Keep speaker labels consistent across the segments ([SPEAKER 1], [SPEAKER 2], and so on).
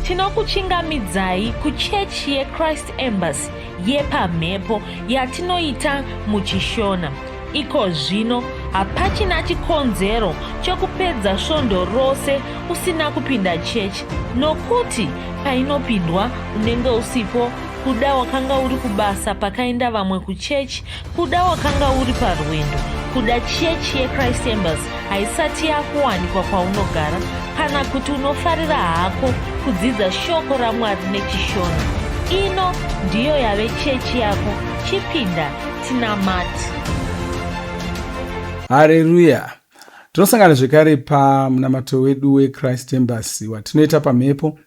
[SPEAKER 1] tinokuchingamidzai kuchechi yeChrist Embassy yepamhepo yatinoita muchishona. Iko zvino hapachina chikonzero chokupedza svondo rose usina kupinda chechi, nokuti painopindwa unenge usipo, kuda wakanga uri kubasa pakaenda vamwe kuchechi, kuda wakanga uri parwendo, kuda chechi yeChrist Embassy haisati yakuwanikwa kwaunogara, kana kuti unofarira hako kudzidza shoko raMwari nechishona. Ino ndiyo yave chechi yako. Chipinda tinamati.
[SPEAKER 2] Haleluya. Tinosangana zvekare pamunamato wedu weChrist Embassy watinoita pamhepo,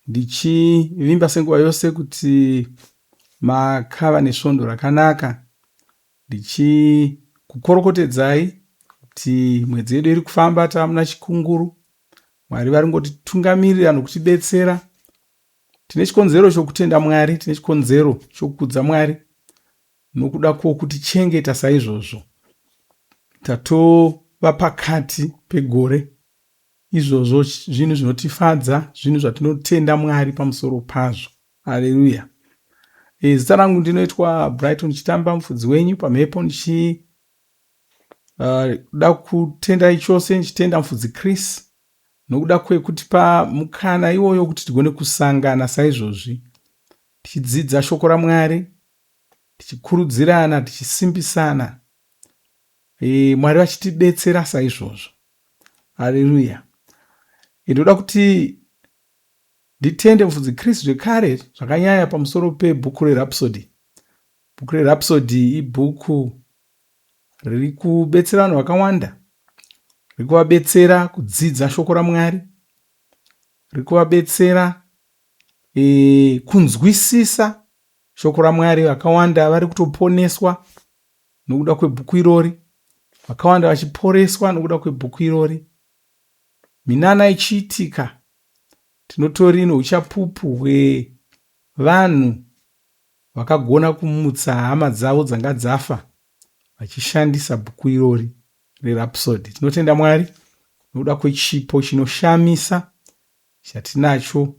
[SPEAKER 2] ndichivimba senguva yose kuti makava nesvondo rakanaka, ndichikukorokotedzai kuti mwedzi yedu iri kufamba tamuna chikunguru. Mwari vari ngotitungamirira nokutidetsera. Tine chikonzero chokutenda Mwari, tine chikonzero chokukudza Mwari nokuda kwokutichengeta saizvozvo. Tatova pakati pegore, izvozvo zvinhu zvinotifadza, zvinhu zvatinotenda Mwari pamusoro pazvo. Haleluya. Zita rangu ndinoitwa Brighton Chitamba, mufudzi wenyu pamhepo, ndichida kutendai chose, ndichitenda mufudzi Chris nokuda kwekutipa mukana iwoyo kuti tigone kusangana saizvozvi, tichidzidza shoko raMwari, tichikurudzirana, tichisimbisana, Mwari vachitidetsera saizvozvo. Haleluya. Ndoda kuti nditende mufudzi Chris zvekare zvakanyanya pamusoro pebhuku reRhapsody. Bhuku reRhapsody ibhuku riri kubetsera vanhu vakawanda, riri kuvabetsera kudzidza shoko raMwari, riri kuvabetsera kunzwisisa shoko raMwari. Vakawanda vari kutoponeswa nokuda kwebhuku irori, vakawanda vachiporeswa nokuda kwebhuku irori. Minana ichiitika, tinotori nouchapupu hwevanhu vakagona kumutsa hama dzavo dzanga dzafa vachishandisa bhuku irori reRhapsody. Tinotenda Mwari nokuda kwechipo chinoshamisa chatinacho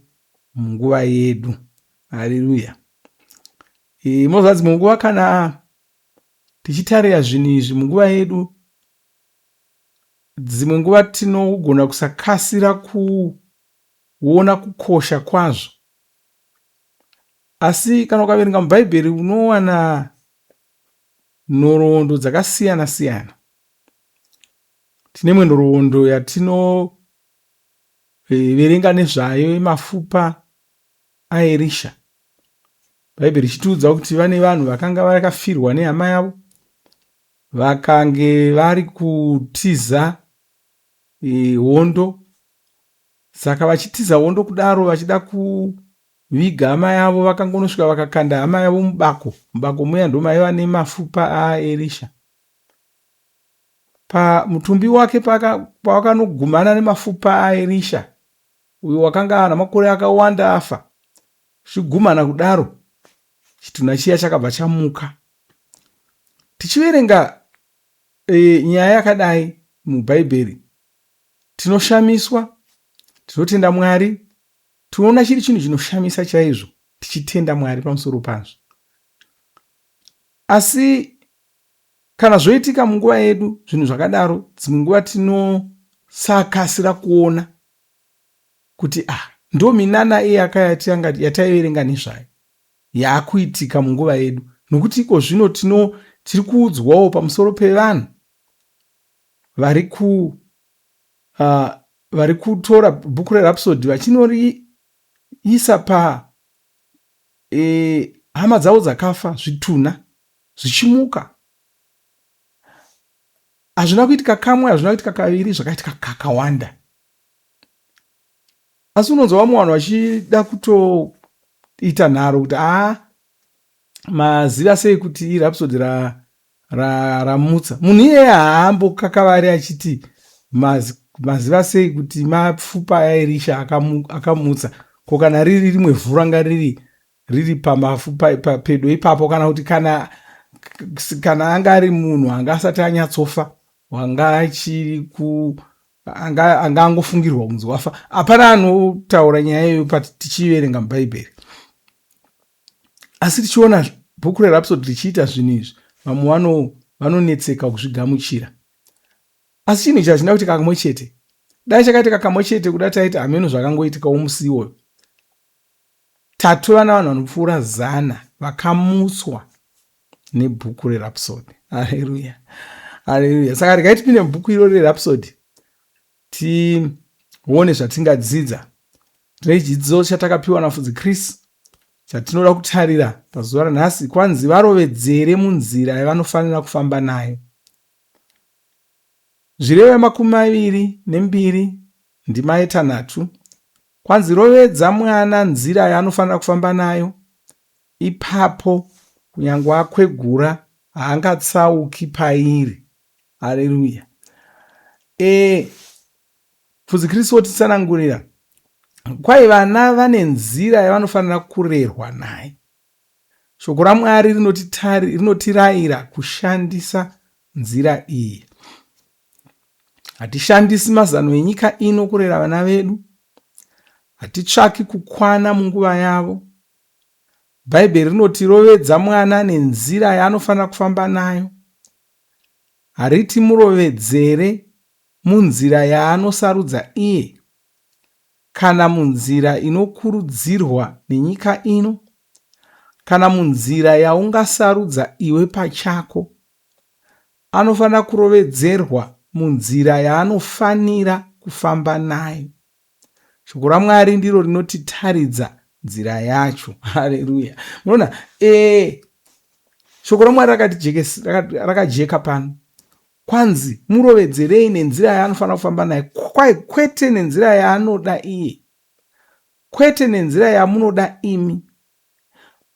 [SPEAKER 2] munguva yedu. Haleluya. Mozadzi, munguva kana tichitarira zvinhu izvi munguva yedu, dzimwe nguva tinogona kusakasira kuona kukosha kwazvo, asi kana ukaverenga mubhaibheri unowana nhoroondo dzakasiyana siyana. Tine imwe nhoroondo yatinoverenga nezvayo yemafupa aErisha. Bhaibheri ichitiudza kuti vane vanhu vakanga vakafirwa nehama yavo, vakange vari kutiza hondo. Saka vachitiza hondo kudaro, vachida kuviga hama yavo, vakangonosvika vakakanda hama yavo mubako. Mubako muya ndo maiva nemafupa aErisha. Pamutumbi wake pawakanogumana nemafupa aErisha, uyo wakanga ana makore akawanda afa, zvichigumana kudaro, chitunha chiya chakabva chamuka. Tichiverenga nyaya yakadai mubhaibheri, tinoshamiswa, tinotenda Mwari, tinoona chiri chinhu chinoshamisa chaizvo, tichitenda Mwari pamusoro pazvo. Asi kana zvoitika munguva yedu zvinhu zvakadaro, dzimwe nguva tinosakasira kuona kuti ndo minana yataiverenga nezvayo yakuitika munguva yedu, nokuti iko zvino tiri kuudzwawo pamusoro pevanhu vari kutora bhuku reRhapsody vachinoriisa hama dzavo dzakafa, zvitunha zvichimuka. Hazvina kuitika kamwe, hazvina kuitika kaviri, zvakaitika kakawanda. Asi unonzwa vamwe vanhu vachida kutoita nharo kuti maziva sei kuti iRhapsody ramutsa. Munhu iyeye haambokakavari achiti maziva sei kuti mafupa aErisha akamutsa, ko kana riri rimwe vhu ranga riri pamafupa pedo ipapo, kana kuti kana anga ari munhu anga asati anyatsofa, wanga achiri anga angofungirwa kunzi wafa. Hapana anotaura nyaya iyoyo tichiverenga mubhaibheri. Asi tichiona bhuku reRhapsody richiita zvinhu izvi, vamwe vanonetseka kuzvigamuchira. Asi chinhu ichi hachina kuitika kamwe chete. Dai chakaitika kamwe chete kuda taiti hameno zvakangoitikawo musi iwoyo. Tatova navanhu vanopfuura 100 vakamutswa nebhuku reRhapsody. Haleluya, haleluya. Saka regai tipinde mubhuku iro reRhapsody tione zvatingadzidza. Tine chidzidzo chatakapiwa naFudzi Chris chatinoda kutarira pazuva ranhasi. Kwanzi varovedzere munzira yavanofanira kufamba nayo. Zvirevo 22 ndima ye3. Kwanzi rovedza mwana nzira yaanofanira kufamba nayo, ipapo kunyange akwegura haangatsauki pairi. Haleluya. Fudzi Kristu otitsanangurira kwai vana vane nzira yavanofanira kurerwa naye. Shoko raMwari rinotirayira kushandisa nzira iyi. Hatishandisi mazano enyika ino kurera vana vedu. Hatitsvaki kukwana munguva yavo. Bhaibheri rinoti rovedza mwana nenzira yaanofanira kufamba nayo. Hariti murovedzere munzira yaanosarudza iye, kana munzira inokurudzirwa nenyika ino, kana munzira yaungasarudza iwe pachako. Anofanira kurovedzerwa munzira yaanofanira kufamba nayo. Shoko raMwari ndiro rinotitaridza nzira yacho. Haleluya. Munoona, shoko raMwari rakajeka pano. Kwanzi murovedzerei nenzira yaanofanira kufamba nayo, kwete nenzira yaanoda iye, kwete nenzira yamunoda imi,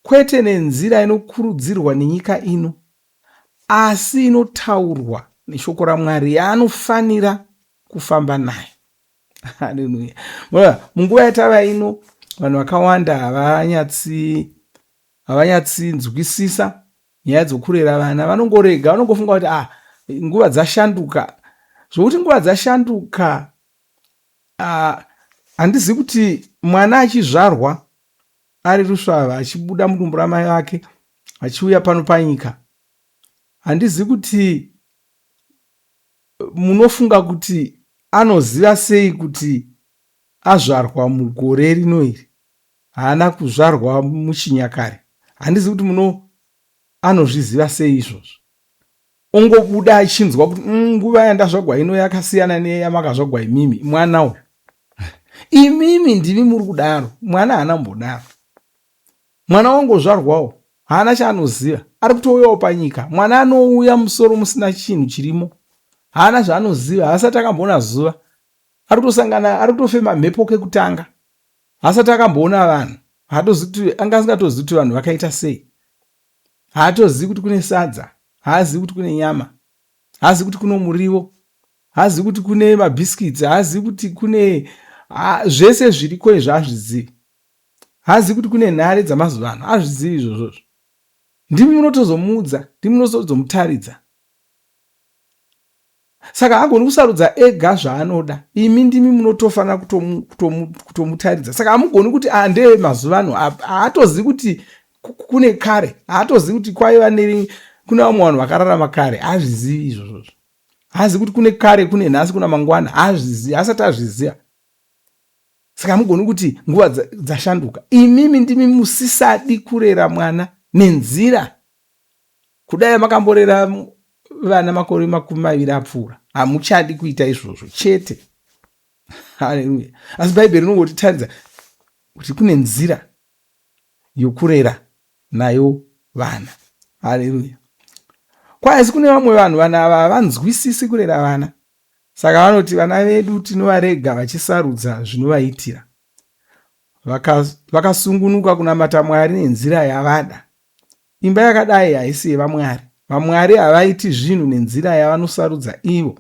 [SPEAKER 2] kwete nenzira inokurudzirwa nenyika ino, asi inotaurwa neshoko raMwari yaanofanira kufamba nayo. Haleluya. Munguva yatava ino vanhu vakawanda havanyatsinzwisisa nyaya dzokurera vana. Vanongorega, vanongofunga kuti nguva dzashanduka. Zvokuti nguva dzashanduka, handizi kuti mwana achizvarwa ari rusvava achibuda mudumbu ramai vake achiuya pano panyika, handizi kuti munofunga kuti anoziva sei kuti azvarwa mugore rino iri, haana kuzvarwa muchinyakare. Handizi kuti anozviziva sei izvozvo. Ongobuda achinzwa kuti nguva yandazvagwa ino yakasiyana neyamakazvagwa imimi. Mwana uyu, imimi ndimi muri kudaro, mwana haana mbodaro. Mwana wangozvarwawo haana chaanoziva, ari kutouyawo panyika. Mwana anouya musoro musina chinhu chirimo, haana zvaanoziva, hasati akamboona zuva. Ari kutosangana, ari kutofema mhepo kekutanga, hasati akamboona vanhu. Angasingatozivi kuti vanhu vakaita sei. Haatozivi kuti kune sadza, haazivi kuti kune nyama, haazivi kuti kune muriwo, haazivi kuti kune mabhisikitsi, haazivi kuti kune zvese zviriko izvi hazvizivi. Haazivi kuti kune nhare dzamazuva ano, hazvizivi izvozvo. Ndimi munotozomuudza, ndimi munotozomutaridza. Saka hagoni kusarudza ega zvaanoda, imi ndimi munotofanira kutomutaridza. Saka hamugoni kuti ndeye mazuva ano, haatozivi kuti kune kare, haatozivi kuti kwaiva kuna vamwe vanhu vakararama kare, hazvizivi izvozvo. Haazivi kuti kune kare, kune nhasi, kuna mangwana, hazvizivi, hasati azviziva. Saka hamugoni kuti nguva dzashanduka. Imimi ndimi musisadi kurera mwana nenzira. Kudai makamborera vana makore 20 apfuura, hamuchadi kuita izvozvo chete. Haleluya. Asi Bhaibheri rinongotitaridza kuti kune nzira yokurera nayo vana. Haleluya. Kwaizi kune vamwe vanhu havanzwisisi kurera vana. Saka vanoti vana vedu tinovarega vachisarudza zvinovaitira. Vakasungunuka kunamata Mwari nenzira yavada. Imba yakadai haisi yevaMwari. VaMwari havaiti zvinhu nenzira yavanosarudza ivo.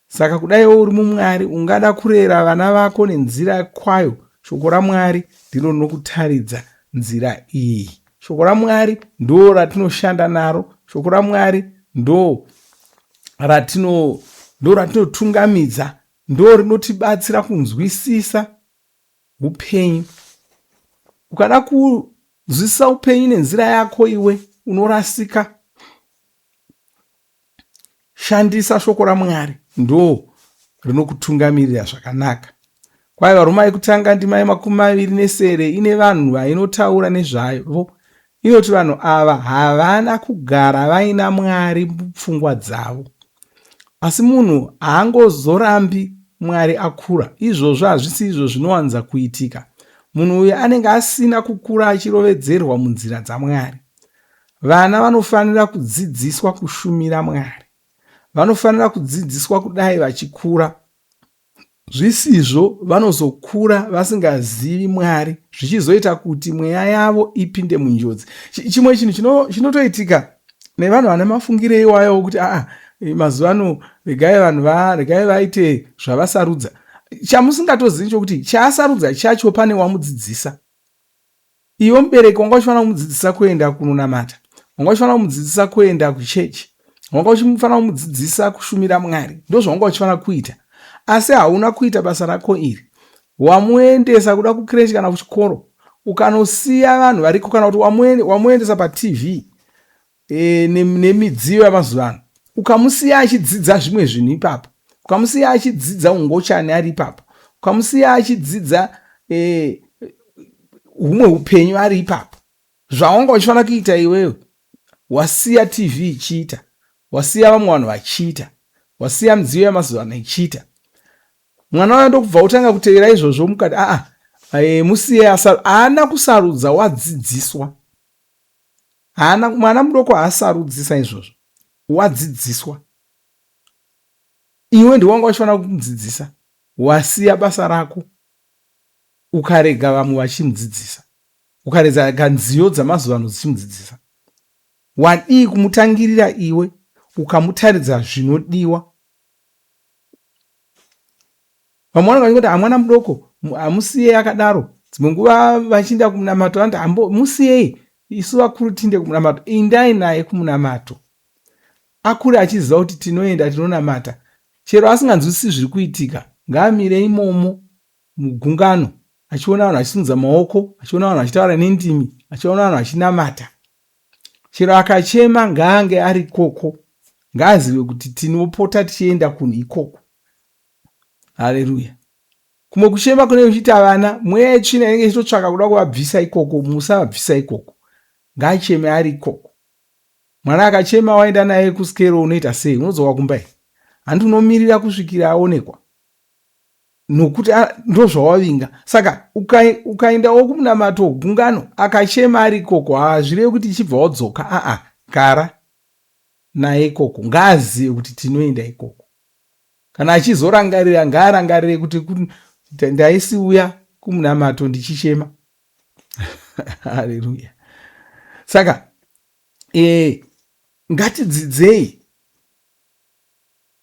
[SPEAKER 2] Saka kudaiwo uri muMwari ungada kurera vana vako nenzira kwayo, shoko raMwari ndiro rinokutaridza nzira iyi. Shoko raMwari ndo ratinoshanda naro. Shoko raMwari ndo ratinotungamidza ndo rinotibatsira kunzwisisa upenyu. Ukada kuzwisisa upenyu nenzira yako iwe unorasika, shandisa shoko raMwari, ndo rinokutungamirira zvakanaka. Kwai Varoma yekutanga ndima 27 ine vanhu vainotaura nezvayo. Inoti vanhu ava havana kugara vaina Mwari mupfungwa dzavo. Asi munhu haangozorambi Mwari akura. Izvozvo hazvisi izvo zvinowanza kuitika. Munhu uyu anenge asina kukura achirovedzerwa munzira dzaMwari. Vana vanofanira kudzidziswa kushumira Mwari. Vanofanira kudzidziswa kudai vachikura. Zvisizvo vanozokura vasingazivi Mwari, zvichizoita kuti mweya yavo ipinde munjodzi. Chimwe chinhu chinotoitika nevanhu vane mafungiro iwayo kuti mazuva ano regai vaite zvavasarudza. Chamusingatozivi chokuti chaasarudza chacho pane wamudzidzisa. Iwe mubereki wanga uchifanira kumudzidzisa kuenda kunonamata, wanga uchifanira kumudzidzisa kuenda kuchechi, wanga uchifanira kumudzidzisa kushumira Mwari. Ndozvawanga uchifanira kuita. Asi hauna kuita basa rako iri. Wamuendesa kuda kukirechi kana kuchikoro, ukanosiya vanhu variko, kana kuti wamuendesa paTV nemidziyo yamazuva ano, ukamusiya achidzidza zvimwe zvinhu ipapo, ukamusiya achidzidza ungochani ari ipapo, ukamusiya achidzidza humwe upenyu ari ipapo, zvawanga uchifanira kuita iwewe wasiya TV ichiita, wasiya vamwe vanhu vachiita, wasiya midziyo yamazuva ano ichiita. Mwana wayo ndokubva utanga kutevera izvozvo mukati musiye haana kusarudza, wadzidziswa. Mwana mudoko haasarudzisa izvozvo, wadzidziswa. Iwe ndiwanga uchifanira kumudzidzisa, wasiya basa rako ukarega vamwe vachimudzidzisa, ukarega nziyo dzamazuva ano dzichimudzidzisa. Wadii kumutangirira iwe ukamutaridza zvinodiwa. Vamwe vanoti mwana mudoko amusiyei akadaro. Dzimwe nguva vachienda kumunamato vanoti musiyei, isu vakuru tiende kumunamato. Endai naye kumunamato, akure achiziva kuti tinoenda tinonamata. Chero asinganzwisisi zviri kuitika, ngaamire imomo mugungano achiona vanhu vachisimudza maoko, achiona vanhu vachitaura nendimi, achiona vanhu vachinamata. Chero akachema ngaange ari ikoko, ngaazive kuti tinopota tichienda kunhu ikoko. Haleluya. Kumwe kuchema kune kuchiita vana, mweya yetsvina inenge ichitotsvaka kuda kuvabvisa ikoko, musavabvisa ikoko. Ngaacheme ari ikoko. Mwana akachema waenda naye kusikero, unoita sei? Unodzoka kumba here? Handi unomirira kusvikira aonekwa, nokuti ndozvawavinga. Saka ukaendawo kumunamato gungano akachema ari ikoko, hazvirevi kuti ichibva wadzoka. Gara naye ikoko, ngaazive kuti tinoenda ikoko. Kana achizorangarira, ngaarangarire kuti ndaisiuya kumunamato ndichichema. Haleluya. Saka ngatidzidzei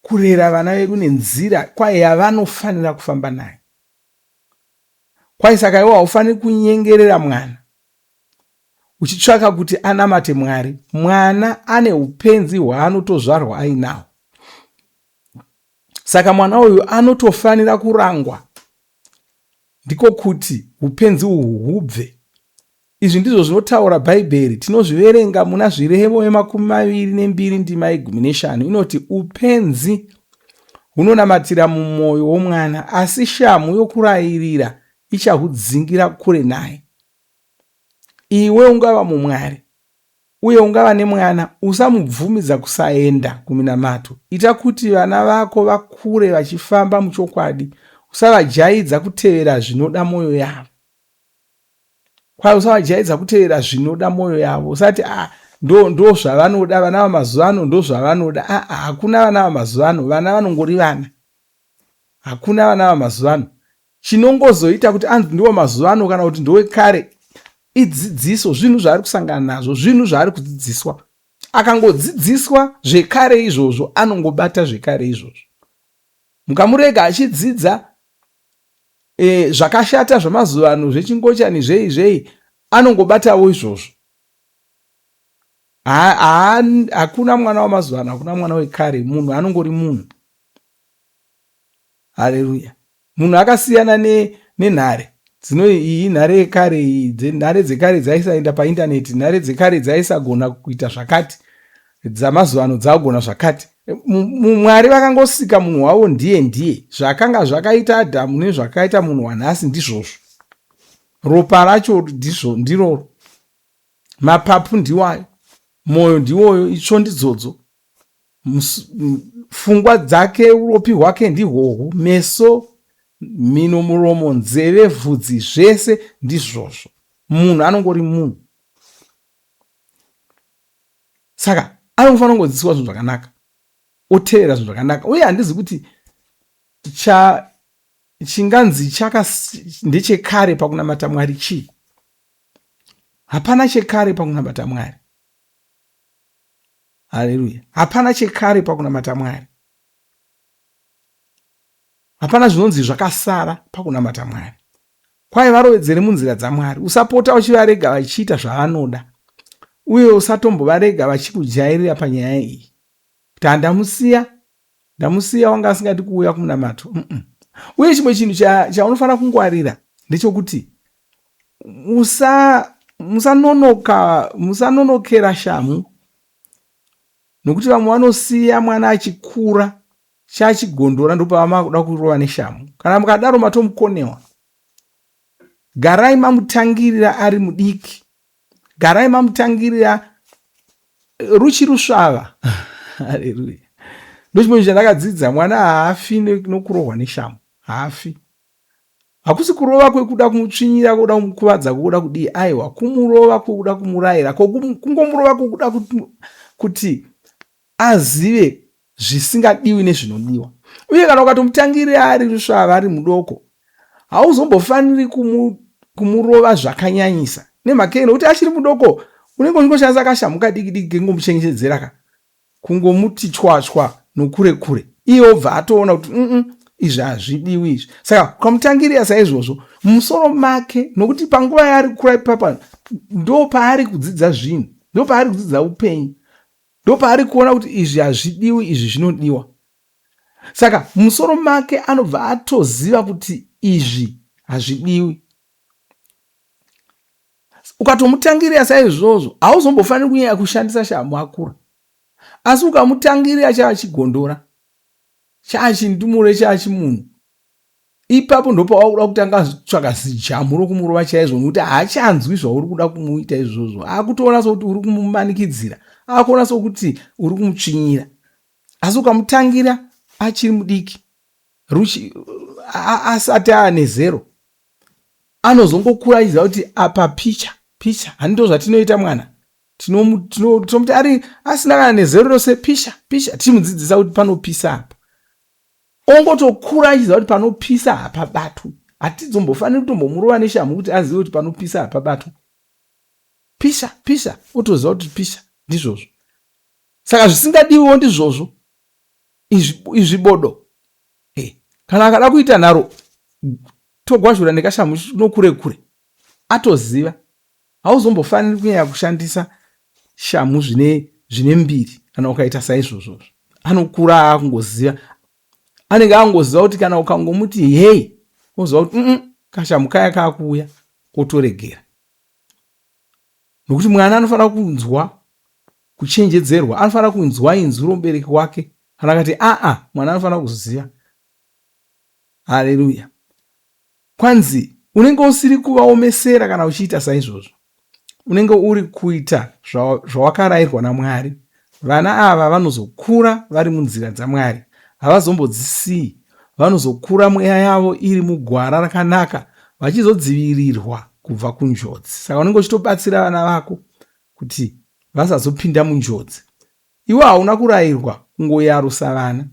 [SPEAKER 2] kurera vana vedu nenzira kwai yavanofanira kufamba nayo. Kwai saka iwe haufaniri kunyengerera mwana uchitsvaka kuti anamate Mwari. Mwana ane upenzi hwaanotozvarwa ainawo. Saka mwana uyu anotofanira kurangwa, ndiko kuti upenzi uhu hubve. Izvi ndizvo zvinotaura Bhaibheri. Tinozviverenga muna Zviremo 22 ndima 15. Inoti upenzi hunonamatira mumwoyo womwana, asi shamu yokurayirira ichahudzingira kure naye. Iwe ungava muMwari uye ungava nemwana, usamubvumidza kusaenda kumunamato. Ita kuti vana vako vakure vachifamba muchokwadi. Usavajaidza kutevera zvinoda mwoyo yavo. Kwai usavajaidza kutevera zvinoda mwoyo yavo. Usati ndo zvavanoda vana vamazuva ano, ndo zvavanoda. Hakuna vana vamazuva ano, vana vanongori vana. Hakuna vana vamazuva ano. Chinongozoita kuti anzi ndiwo mazuva ano kana kuti ndowe kare, idzidziso, zvinhu zvaari kusangana nazvo, zvinhu zvaari kudzidziswa. Akangodzidziswa zvekare izvozvo, anongobata zvekare izvozvo. Mukamurega achidzidza zvakashata zvamazuva ano, zvechingochani zvei, anongobatawo izvozvo. Hakuna mwana wamazuva ano, hakuna mwana wekare, munhu anongori munhu. Haleluya. Munhu akasiyana nenhare. Iyi nhare yekare, nhare dzekare dzaisaenda paindaneti, nhare dzekare dzaisagona kuita zvakati, dzamazuva ano dzagona zvakati. Mwari vakangosika munhu wavo ndiye zvakanga zvakaita Adhamu nezvakaita munhu wanhasi ndizvozvo. Ropa racho ndiroro, mapapu ndiwayo, mwoyo ndiwoyo, itsvo ndidzodzo, pfungwa dzake, uropi hwake ndihwohwo, meso, mino, muromo, nzeve, bvudzi, zvese ndizvozvo. Munhu anongori munhu. Saka anofanira kungodzidziswa zvinhu zvakanaka, otevera zvinhu zvakanaka. Uye handizi kuti chinganzi ndechekare pakunamata Mwari chii. Hapana chekare pakunamata Mwari. Haleluya. Hapana chekare pakunamata Mwari. Hapana zvinonzi zvakasara pakunamata Mwari. Kwai varovedzere munzira dzaMwari. Usapota uchivarega vachiita zvavanoda. Uye usatombovarega vachikujairira panyaya iyi. Kuti ndamusiya wanga asingadi kuuya kumunamato. Uye chimwe chinhu chaunofanira kungwarira ndechekuti musanonokera shamu. Nokuti vamwe vanosiya mwana achikura chachigondora ndopavamakuda kurova neshamu. Kana mukadaro matomukonewa. Garai mamutangirira ari mudiki. Garai mamutangirira ruchirusvava. Haleluya. Ndochimwe chandakadzidza, mwana haafi nokurohwa neshamu. Haafi. Hakusi kurova kwekuda kumutsvinyira, kuda kumukuvadza, kuda kudii. Aiwa, kumurova kuda kumurayira, kungomurova kuda kuti azive zvisingadiwi nezvinodiwa. Uye kana ukatomutangirira ari rusvava, ari mudoko, hauzombofaniri kumurova zvakanyanyisa. Nemhaka yekuti achiri mudoko, unenge uchingoshandisa kashamuka diki kengomuchengetedzera, kungomuti chwachwa nokure. Iye obva atoona kuti izvi hazvidiwi izvi. Saka ukamutangirira saizvozvo, mumusoro make, nokuti panguva yaari kukura ipapa, ndo paari kudzidza zvinhu, ndo paari kudzidza upenyu, ndo paari kuona kuti izvi hazvidiwi, izvi zvinodiwa. Saka mumusoro make anobva atoziva kuti izvi hazvidiwi. Ukatomutangirira saizvozvo, hauzombofaniri kunyanya kushandisa shamu akura. Asi ukamutangirira chaachigondora, chaachindumure, chaachimunhu, ipapo ndopauda kutanga tsvaka zijamu rokumurova chaizvo, nokuti haachanzwi zvauri kuda kumuita izvozvo. Akutoona sokuti uri kumumanikidzira, akuona sokuti uri kumutsvinyira. Asi ukamutangira achiri mudiki, asati aane zero, anozongokura achiziva kuti apa picha, handito zvatinoita mwana. Tinomuti ari asina kana nezero rose, pisha, tichimudzidzisa kuti panopisa apa. Ongotokura achiziva kuti panopisa apa batu. Hatidzombofaniri kutombomurova neshamu kuti azive kuti panopisa apa batu. Pisha, otoziva kuti pisha ndizvozvo. Saka zvisingadiwiwo ndizvozvo. Izvi bodo. Kana akada kuita nharo, togwazhura nekashamu nokure. Atoziva. Hauzombofaniri kunyanya kushandisa shamu zvine mbiri kana ukaita saizvozvo. Anokura akungoziva. Anenge angoziva kuti kana ukangomuti hei, oziva kuti kashamu kaya kakuuya, otoregera. Nokuti mwana anofanira kunzwa kuchenjedzerwa, anofanira kunzwa inzwi romubereki wake. Kana akati mwana anofanira kuziva. Haleluya. Kwanzi unenge usiri kuvaomesera kana uchiita saizvozvo. Unenge uri kuita zvawakarayirwa naMwari. Vana ava vanozokura vari munzira dzaMwari. Havazombodzisii. Vanozokura mweya yavo iri mugwara rakanaka, vachizodzivirirwa kubva kunjodzi. Saka unenge uchitobatsira vana vako kuti vasazopinda munjodzi. Iwe hauna kurayirwa kungoyarusa vana.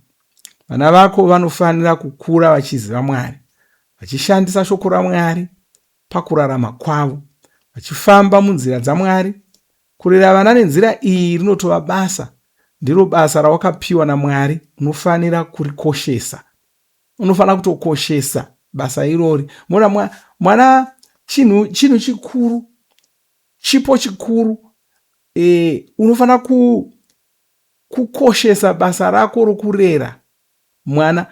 [SPEAKER 2] Vana vako vanofanira kukura vachiziva Mwari, vachishandisa shoko raMwari pakurarama kwavo, vachifamba munzira dzaMwari. Kurera vana nenzira iyi rinotova basa. Ndiro basa rawakapiwa naMwari. Unofanira kurikoshesa. Unofanira kutokoshesa basa irori. Mwana chinhu chikuru, chipo chikuru. Unofanira kukoshesa basa rako rokurera mwana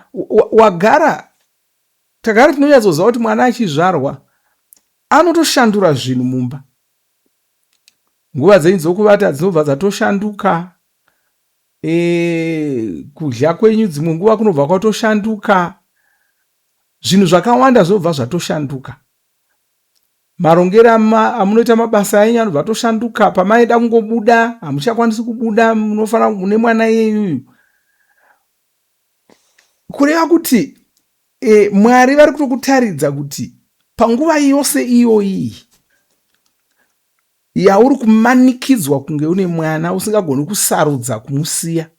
[SPEAKER 2] tagara tinonyatsoziva kuti mwana achizvarwa anotoshandura zvinhu mumba. Nguva dzenyu dzokuvata dzinobva dzatoshanduka, kudya kwenyu dzimwe nguva kunobva kwatoshanduka, zvinhu zvakawanda zvinobva zvatoshanduka. Marongero amunoita mabasa enyu anobva atoshanduka. Pamaida kungobuda hamuchakwanisi kubuda, munofanira mune mwana iyeyuyu. Kureva kuti Mwari vari kutokutaridza kuti panguva yose iyoyi yauri kumanikidzwa kunge une mwana usingagoni kusarudza kumusiya,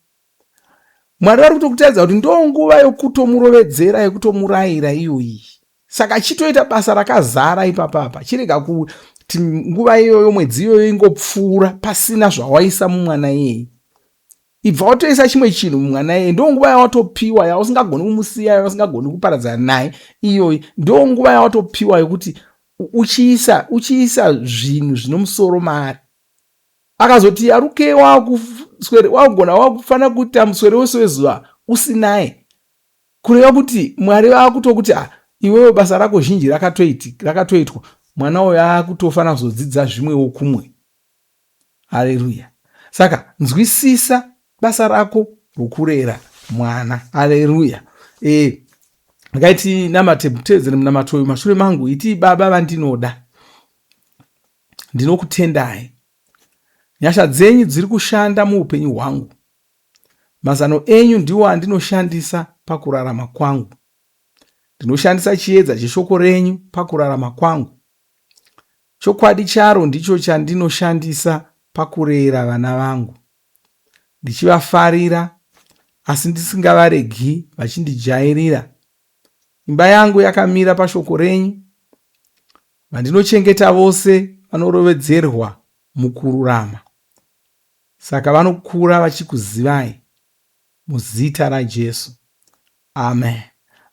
[SPEAKER 2] Mwari vari kutokutaridza kuti ndo nguva yokutomurovedzera, yokutomurayira iyoyi. Saka chitoita basa rakazara ipapapa, chirega kuti nguva iyoyo mwedzi iyoyo ingopfuura pasina zvawaisa mumwana iyeye. Ibva watoisa chimwe chinhu mumwana iyeye, ndo nguva yawatopiwa yausingagoni kumusiya, yausingagoni kuparadzana naye iyoyi. Ndo nguva yawatopiwa yokuti uchiisa zvinhu zvinomusoro maari. Akazoti aruke wakugona wakufanira kuita muswere wese wezuva usinaye, kureva kuti Mwari vakutokuti iwewe basa rako zhinji rakatoitwa, mwana uyo akutofanira kuzodzidza zvimwewo kumwe. Haleluya. Saka nzwisisa basa rako rokurera mwana. Haleluya. Ngaiti namatebutedzere munamatoyo mashure mangu iti baba vandinoda, ndinokutendai. Nyasha dzenyu dziri kushanda muupenyu hwangu. Mazano enyu ndiwo andinoshandisa pakurarama kwangu. Ndinoshandisa chiedza cheshoko renyu pakurarama kwangu. Chokwadi charo ndicho chandinoshandisa pakurera vana vangu, ndichivafarira asi ndisingavaregi vachindijairira. Imba yangu yakamira pashoko renyu. Vandinochengeta vose vanorovedzerwa mukururama, saka vanokura vachikuzivai muzita raJesu. Amen.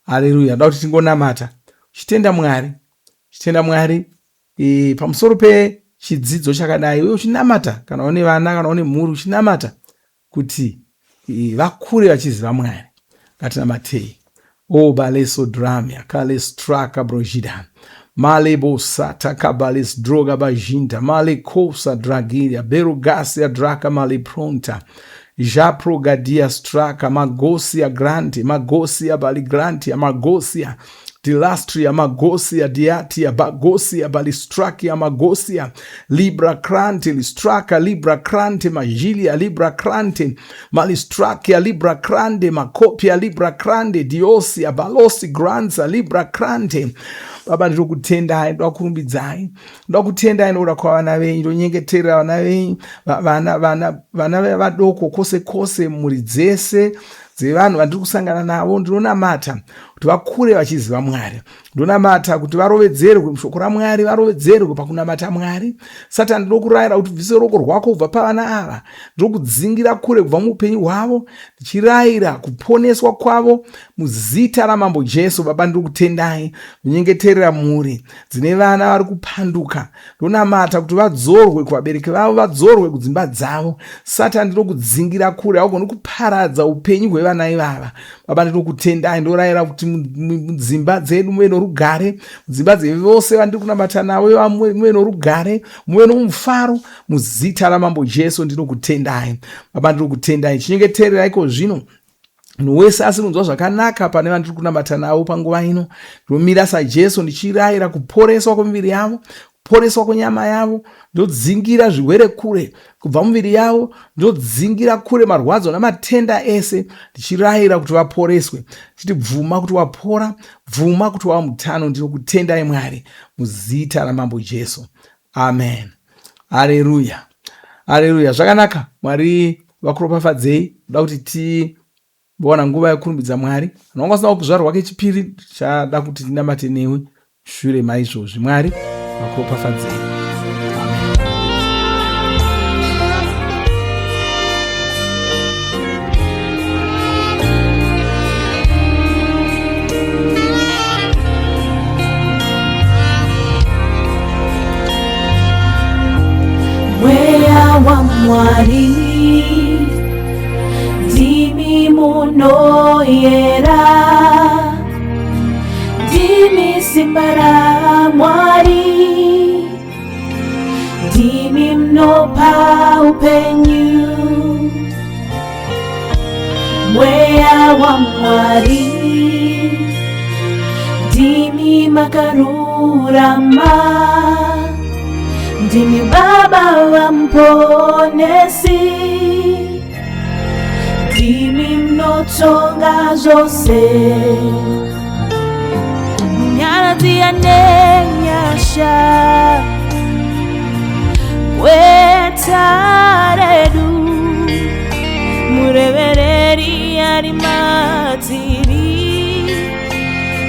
[SPEAKER 2] Haleluya. Dauti tingonamata chitenda Mwari pamusoro pechidzidzo chakadai. Uye uchinamata kana une vana kana une mhuri, uchinamata kuti vakure vachiziva Mwari. Ngatinamatei. Baleso dramia kales traka brojida male bosata kabales droga bajinta male kosa dragiria berogasia draka male pronta japro gadia straka magosia grante magosia baligrantia magosia dilastria magosia diatia bagosia balistrakia magosia libra crante listraka libra crante magilia libra crante malistrakia libra crante makopia libra crante diosia balosi granza libra crante. Baba ndinokutendai, ndakurumbidzai, ndakutendai nokuda kwavana venyu, ndonyengeterera vana venyu, vana vadoko kose mhuri dzese dzevanhu vandiri kusangana navo. Ndinonamata kuti vakure vachiziva Mwari. Ndinonamata kuti varovedzerwe mushoko raMwari, varovedzerwe pakunamata Mwari. Satani ndinokurayira kuti bvise ruoko rwako kubva pavana ava, ndinokudzingira kure kubva muupenyu hwavo, ndichirayira kuponeswa kwavo muzita ramambo Jesu. Baba ndirikutendai, ndinyengeterera mhuri dzine vana vari kupanduka. Ndinonamata kuti vadzorwe kuvabereki vavo, vadzorwe kudzimba dzavo. Satani ndinokudzingira kure, haugoni kuparadza upenyu hwevana ivava. Baba ndinokutendai, ndorayira kuti mudzimba dzedu muve norugare, mudzimba dzevose vandiri kunamata navo muve norugare, muve nomufaro muzita ramambo Jesu. Ndinokutendai Baba, ndinokutendai. Chinyengetererai zvino munhu wese asiri kunzwa zvakanaka pane vandiri kunamata navo panguva ino. Ndinomira saJesu ndichirayira kuporeswa kwemiviri yavo, kuporeswa kwenyama yavo. Ndodzingira zvirwere kure kubva muviri yavo, ndodzingira kure marwadzo namatenda ese, ndichirayira kuti vaporeswe. Chiti bvuma kuti wapora, bvuma kuti wava mutano. Ndinokutendai Mwari muzita ramambo Jesu. Amen. Haleluya. Haleluya. Zvakanaka. Mwari vakuropafadzei. Ndoda kuti tiona nguva yokurumbidza Mwari. Vanonga vasina kuzvarwa kechipiri chada kuti tinamate newe shure maizvozvi. Mwari vakuropafadzei.
[SPEAKER 3] Wa Mwari ndimi muno yera simba la mwari, ndimi mnopa upenyu, mweya wa mwari, ndimi makarurama, ndimi baba wa mponesi, ndimi mnotonga zose, munyarazi yanenyasha wetaredu, murevereri arimatiri,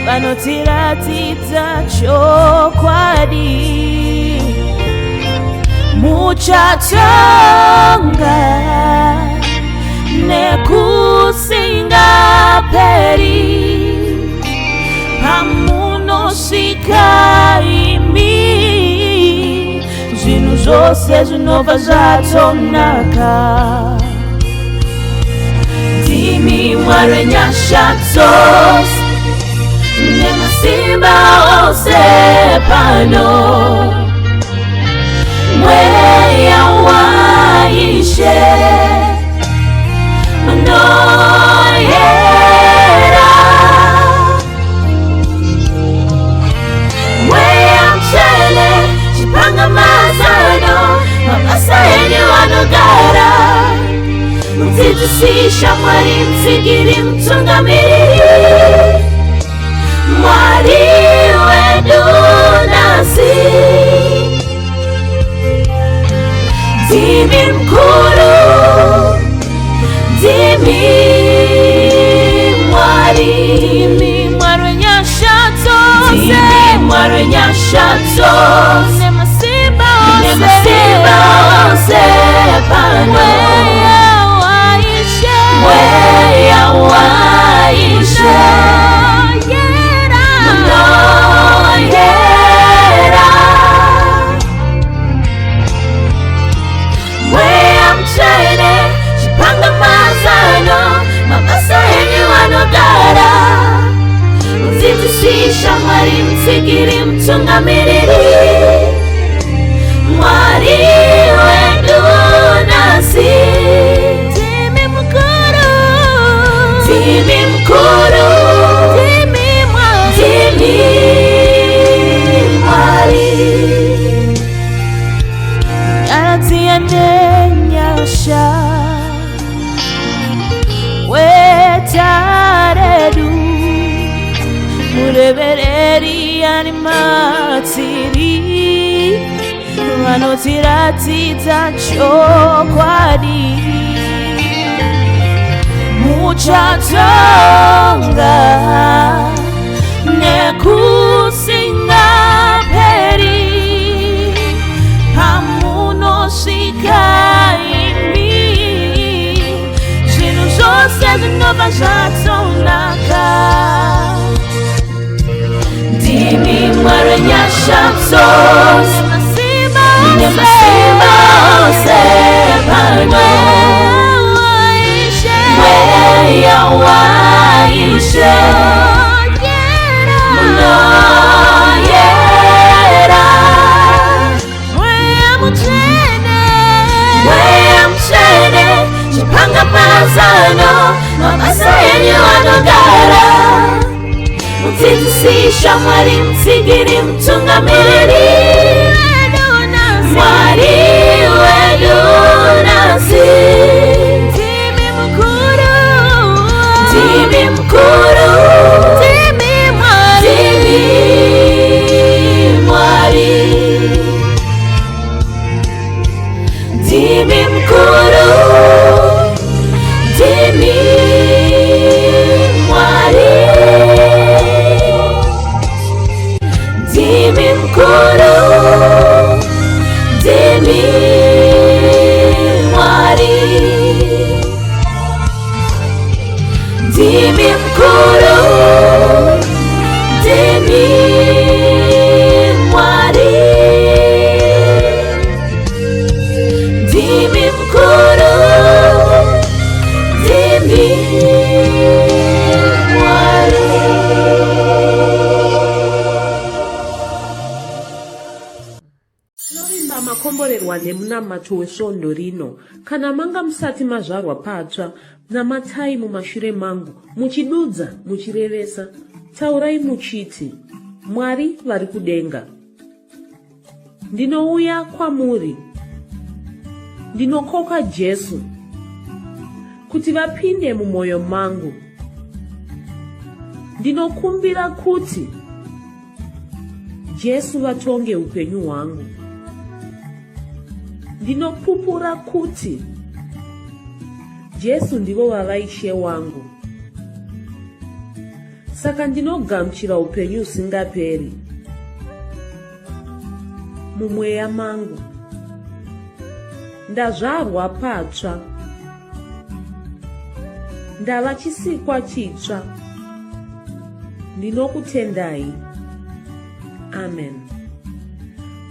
[SPEAKER 3] vanotiratidza chokwadi, muchatonga nekusingaperi, pamunosvika imi, zvinhu zvose zvinobva zvatonaka. Ndimi Mwari wenyasha dzose, nemasimba ose pano, mweya waishe unoyera, mweya mchele chipanga mazano, mabasa enyu anogara, mudzidzisi shamwari, mtsigiri, mtungamiriri, Mwari wedu nasi, ndimi mkuru, ndimi Mwari, ndimi Mwari wenyasha dzose, ndimi Mwari wenyasha dzose, nemasimba ose pano, mweya waishe unoyera, mweya mchene chipanga mazano, mabasa enyu anogara, mudzidzisi shamwari, mtsigiri, mtungamiriri, Mwari wedu nasi, ndimi mkuru, ndimi mkuru, ndimi Mwari, nyaradzi yanenyasha wetaredu, murevereri arimatiri, vanotiratidza chokwadi, muchatonga nekusingaperi, pamunosvika imi, zvinhu zvose zvinobva zvatonaka. Ndimi Mwari wenyasha dzose, nemasimba ose pano, mweya waishe unoyera, mweya mchene chipanga mazano, mabasa enyu anogara, mudzidzisi shamwari, mtsigiri, mtungamiriri, Mwari wedu nasi, ndimi mkuru, ndimi Mwari, ndimi mkuru, ndimi Mwari, ndimi mkuru, ndimi Mwari, ndimi mkuru, ndimi Mwari, ndimi mkuru, ndimi Mwari.
[SPEAKER 4] tinovimba makomborerwa nemunamato wesvondo rino. Kana manga musati mazvarwa patsva, namatai mumashure mangu, muchidudza, muchirevesa. Taurai muchiti, Mwari vari kudenga, ndinouya kwamuri, ndinokoka Jesu kuti vapinde mumwoyo mangu. Ndinokumbira kuti Jesu vatonge upenyu hwangu. Ndinopupura kuti Jesu ndivo vavaishe wangu. Saka ndinogamuchira upenyu usingaperi mumweya mangu. Ndazvarwa patsva, ndava chisikwa chitsva. Ndinokutendai. Amen.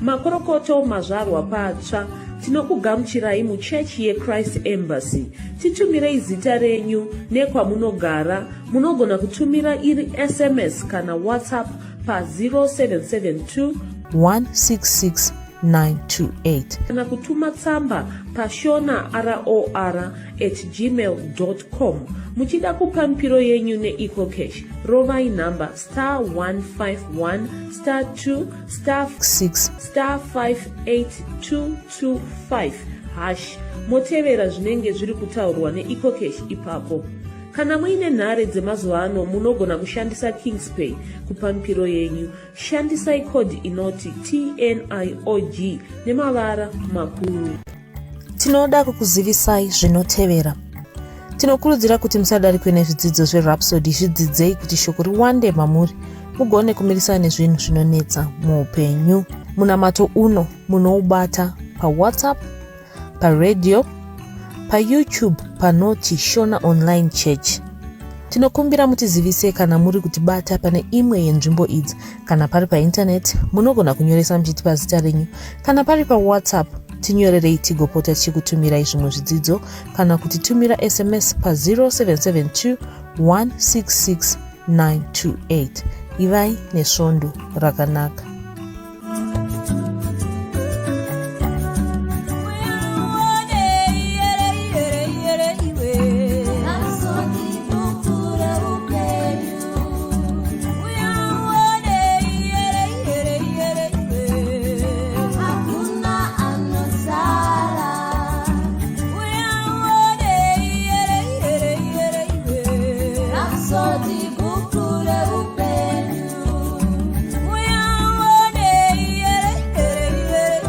[SPEAKER 4] Makorokoto mazvarwa patsva, tinokugamuchirai muchechi yeChrist Embassy. Titumirei zita renyu nekwamunogara. Munogona kutumira iri SMS kana WhatsApp pa 0772
[SPEAKER 1] 166 928
[SPEAKER 4] kana kutuma tsamba pa shonaror@gmail.com. Muchida kupa mpiro yenyu neEcocash, rovai namba *151*2*6 *58225# motevera zvinenge zviri kutaurwa neEcocash ipapo. Kana muine nhare dzemazuva ano, munogona kushandisa KingsPay kupa mpiro yenyu. Shandisai kodi inoti TNIOG nemavara makuru.
[SPEAKER 1] Tinoda kukuzivisai zvinotevera. Tinokurudzira kuti musadarikwe nezvidzidzo zveRhapsody. Zvidzidzei kuti shoko riwande mamuri, mugone kumirisana nezvinhu zvinonetsa muupenyu. Munamato uno munoubata paWhatsApp, paradio, paYouTube panoti Shona Online Church. Tinokumbira mutizivise kana muri kutibata pane imwe yenzvimbo idzi. Kana pari paintaneti, munogona kunyoresa muchitipa zita renyu. Kana pari paWhatsApp, tinyorerei tigopota tichikutumirai zvimwe zvidzidzo, kana kutitumira SMS pa 0772 166 928. Ivai nesvondo rakanaka.